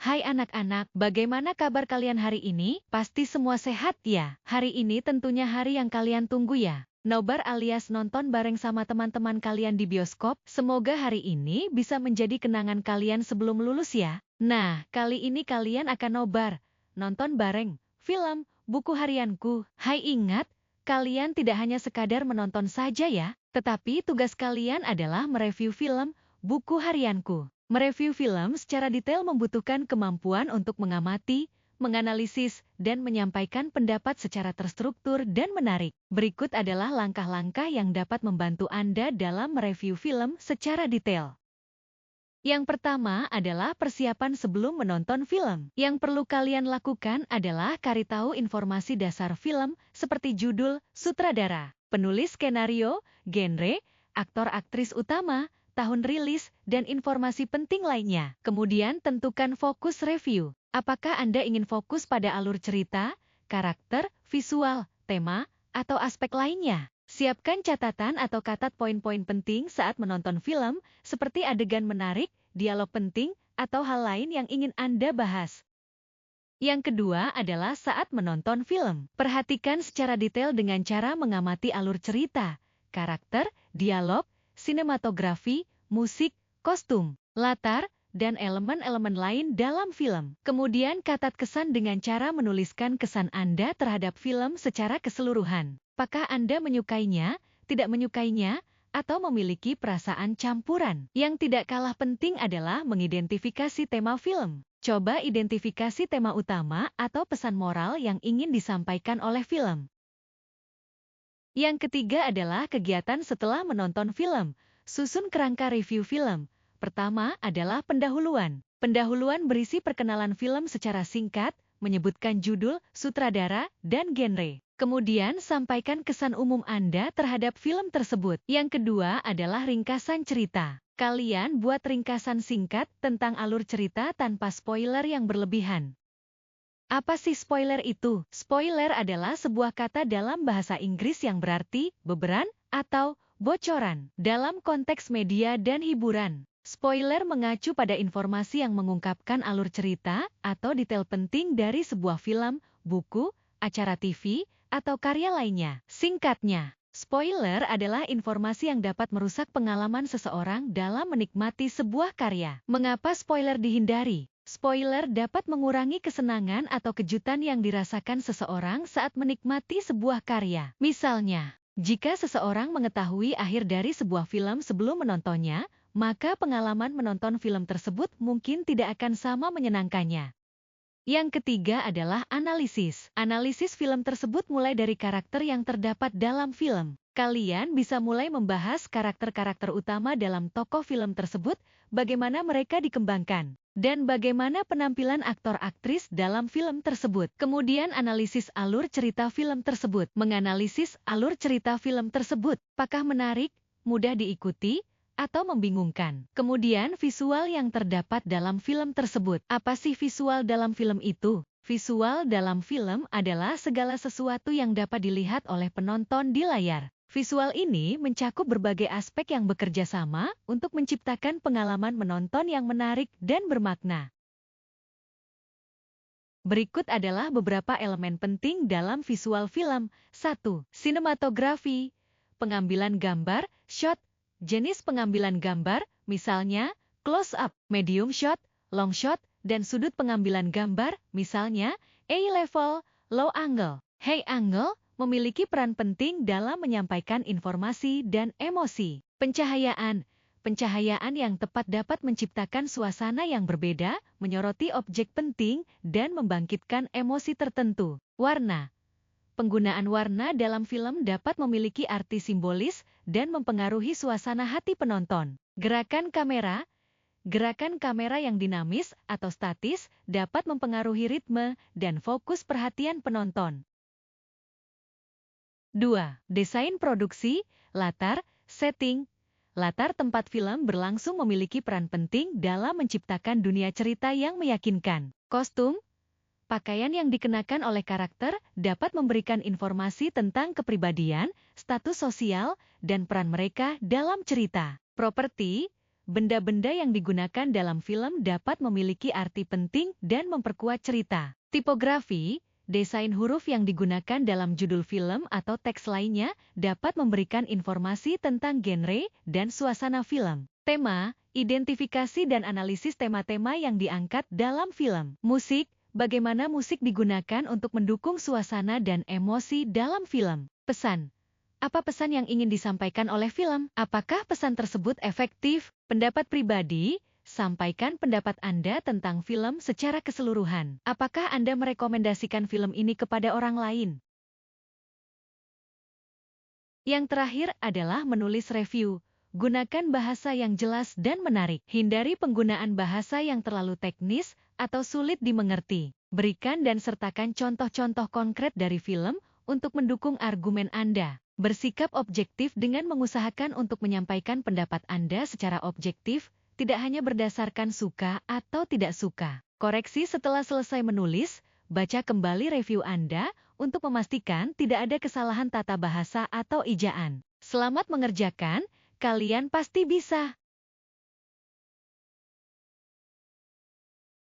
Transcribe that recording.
Hai anak-anak, bagaimana kabar kalian hari ini? Pasti semua sehat ya? Hari ini tentunya hari yang kalian tunggu ya. Nobar alias nonton bareng sama teman-teman kalian di bioskop. Semoga hari ini bisa menjadi kenangan kalian sebelum lulus ya. Nah, kali ini kalian akan nobar, nonton bareng, film, buku harianku. Hai ingat, kalian tidak hanya sekadar menonton saja ya, tetapi tugas kalian adalah mereview film, buku harianku. Mereview film secara detail membutuhkan kemampuan untuk mengamati, menganalisis, dan menyampaikan pendapat secara terstruktur dan menarik. Berikut adalah langkah-langkah yang dapat membantu Anda dalam mereview film secara detail. Yang pertama adalah persiapan sebelum menonton film. Yang perlu kalian lakukan adalah cari tahu informasi dasar film seperti judul, sutradara, penulis skenario, genre, aktor-aktris utama, tahun rilis, dan informasi penting lainnya. Kemudian tentukan fokus review. Apakah Anda ingin fokus pada alur cerita, karakter, visual, tema, atau aspek lainnya? Siapkan catatan atau catat poin-poin penting saat menonton film, seperti adegan menarik, dialog penting, atau hal lain yang ingin Anda bahas. Yang kedua adalah saat menonton film. Perhatikan secara detail dengan cara mengamati alur cerita, karakter, dialog, sinematografi, musik, kostum, latar, dan elemen-elemen lain dalam film. Kemudian catat kesan dengan cara menuliskan kesan Anda terhadap film secara keseluruhan. Apakah Anda menyukainya, tidak menyukainya, atau memiliki perasaan campuran? Yang tidak kalah penting adalah mengidentifikasi tema film. Coba identifikasi tema utama atau pesan moral yang ingin disampaikan oleh film. Yang ketiga adalah kegiatan setelah menonton film. Susun kerangka review film. Pertama adalah pendahuluan. Pendahuluan berisi perkenalan film secara singkat, menyebutkan judul, sutradara, dan genre. Kemudian sampaikan kesan umum Anda terhadap film tersebut. Yang kedua adalah ringkasan cerita. Kalian buat ringkasan singkat tentang alur cerita tanpa spoiler yang berlebihan. Apa sih spoiler itu? Spoiler adalah sebuah kata dalam bahasa Inggris yang berarti beberan atau bocoran. Dalam konteks media dan hiburan, spoiler mengacu pada informasi yang mengungkapkan alur cerita atau detail penting dari sebuah film, buku, acara TV, atau karya lainnya. Singkatnya, spoiler adalah informasi yang dapat merusak pengalaman seseorang dalam menikmati sebuah karya. Mengapa spoiler dihindari? Spoiler dapat mengurangi kesenangan atau kejutan yang dirasakan seseorang saat menikmati sebuah karya. Misalnya, jika seseorang mengetahui akhir dari sebuah film sebelum menontonnya, maka pengalaman menonton film tersebut mungkin tidak akan sama menyenangkannya. Yang ketiga adalah analisis. Analisis film tersebut mulai dari karakter yang terdapat dalam film. Kalian bisa mulai membahas karakter-karakter utama dalam tokoh film tersebut, bagaimana mereka dikembangkan, dan bagaimana penampilan aktor-aktris dalam film tersebut. Kemudian analisis alur cerita film tersebut. Menganalisis alur cerita film tersebut, apakah menarik, mudah diikuti, atau membingungkan. Kemudian visual yang terdapat dalam film tersebut. Apa sih visual dalam film itu? Visual dalam film adalah segala sesuatu yang dapat dilihat oleh penonton di layar. Visual ini mencakup berbagai aspek yang bekerja sama untuk menciptakan pengalaman menonton yang menarik dan bermakna. Berikut adalah beberapa elemen penting dalam visual film. 1. Sinematografi, pengambilan gambar, shot. Jenis pengambilan gambar, misalnya, close up, medium shot, long shot, dan sudut pengambilan gambar, misalnya, A-level, low angle. High angle memiliki peran penting dalam menyampaikan informasi dan emosi. Pencahayaan. Pencahayaan yang tepat dapat menciptakan suasana yang berbeda, menyoroti objek penting, dan membangkitkan emosi tertentu. Warna. Penggunaan warna dalam film dapat memiliki arti simbolis dan mempengaruhi suasana hati penonton. Gerakan kamera. Gerakan kamera yang dinamis atau statis dapat mempengaruhi ritme dan fokus perhatian penonton. 2. Desain produksi, latar, setting. Latar tempat film berlangsung memiliki peran penting dalam menciptakan dunia cerita yang meyakinkan. Kostum. Pakaian yang dikenakan oleh karakter dapat memberikan informasi tentang kepribadian, status sosial, dan peran mereka dalam cerita. Properti, benda-benda yang digunakan dalam film dapat memiliki arti penting dan memperkuat cerita. Tipografi, desain huruf yang digunakan dalam judul film atau teks lainnya dapat memberikan informasi tentang genre dan suasana film. Tema, identifikasi dan analisis tema-tema yang diangkat dalam film. Musik, bagaimana musik digunakan untuk mendukung suasana dan emosi dalam film. Pesan. Apa pesan yang ingin disampaikan oleh film? Apakah pesan tersebut efektif? Pendapat pribadi, sampaikan pendapat Anda tentang film secara keseluruhan. Apakah Anda merekomendasikan film ini kepada orang lain? Yang terakhir adalah menulis review. Gunakan bahasa yang jelas dan menarik. Hindari penggunaan bahasa yang terlalu teknis atau sulit dimengerti. Berikan dan sertakan contoh-contoh konkret dari film untuk mendukung argumen Anda. Bersikap objektif dengan mengusahakan untuk menyampaikan pendapat Anda secara objektif, tidak hanya berdasarkan suka atau tidak suka. Koreksi setelah selesai menulis, baca kembali review Anda untuk memastikan tidak ada kesalahan tata bahasa atau ejaan. Selamat mengerjakan, kalian pasti bisa.